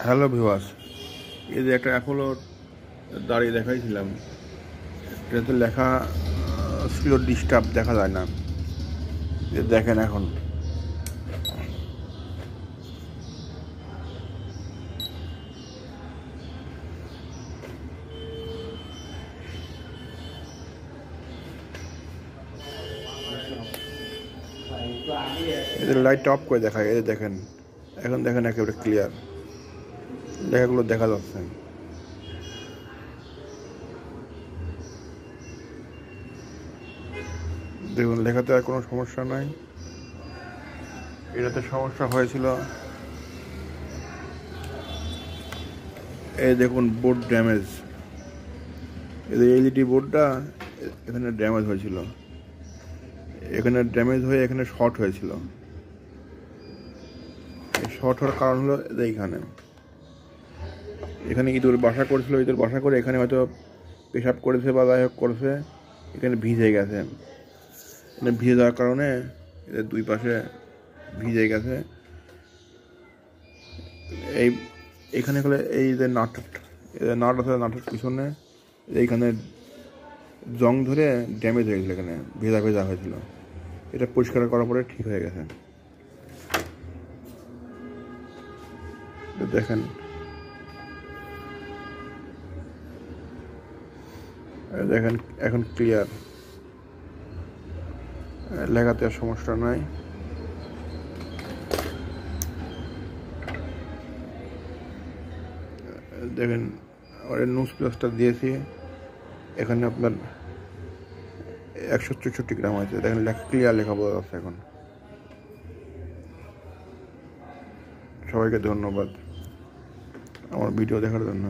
Hello viewers, এই যে একটা অ্যাপোলো দাঁড়িয়ে দেখাইছিলাম, এটাতে লেখা ছিল ডিস্টার্ব, দেখা যায় না। দেখেন এখন এদের লাইট অফ করে দেখায়। এই দেখেন, এখন দেখেন একেবারে ক্লিয়ার লেখাগুলো দেখা যাচ্ছে। দেখুন, লেখাতে আর কোনো সমস্যা নাই। এটাতে সমস্যা হয়েছিল, এই দেখুন বোর্ড ড্যামেজ। এদের এলইডি বোর্ডটা এখানে ড্যামেজ হয়েছিল, এখানে ড্যামেজ হয়ে এখানে শর্ট হয়েছিল। এই শর্ট হওয়ার কারণ হলো এইখানে, এখানে ইঁদুর বাসা করেছিল, ইঁদুর বাসা করে এখানে হয়তো পেশাব করেছে বা যাই হোক করেছে, এখানে ভিজে গেছে। এখানে ভিজে যাওয়ার কারণে এদের দুই পাশে ভিজে গেছে। এই এখানে হলে এই যে নাট আছে, নাটের পিছনে এইখানে জং ধরে ড্যামেজ হয়েছিল, এখানে ভেজা ভেজা হয়েছিল। এটা পরিষ্কার করার পরে ঠিক হয়ে গেছে। দেখেন, দেখেন এখন ক্লিয়ার, লেখাতে আর সমস্যা নাই। দেখেন, আমার নিউজ প্লাসটা দিয়েছি, এখানে আপনার 164 গ্রাম আছে। দেখেন ক্লিয়ার লেখা বোঝা যাচ্ছে এখন। সবাইকে ধন্যবাদ আমার ভিডিও দেখার জন্য।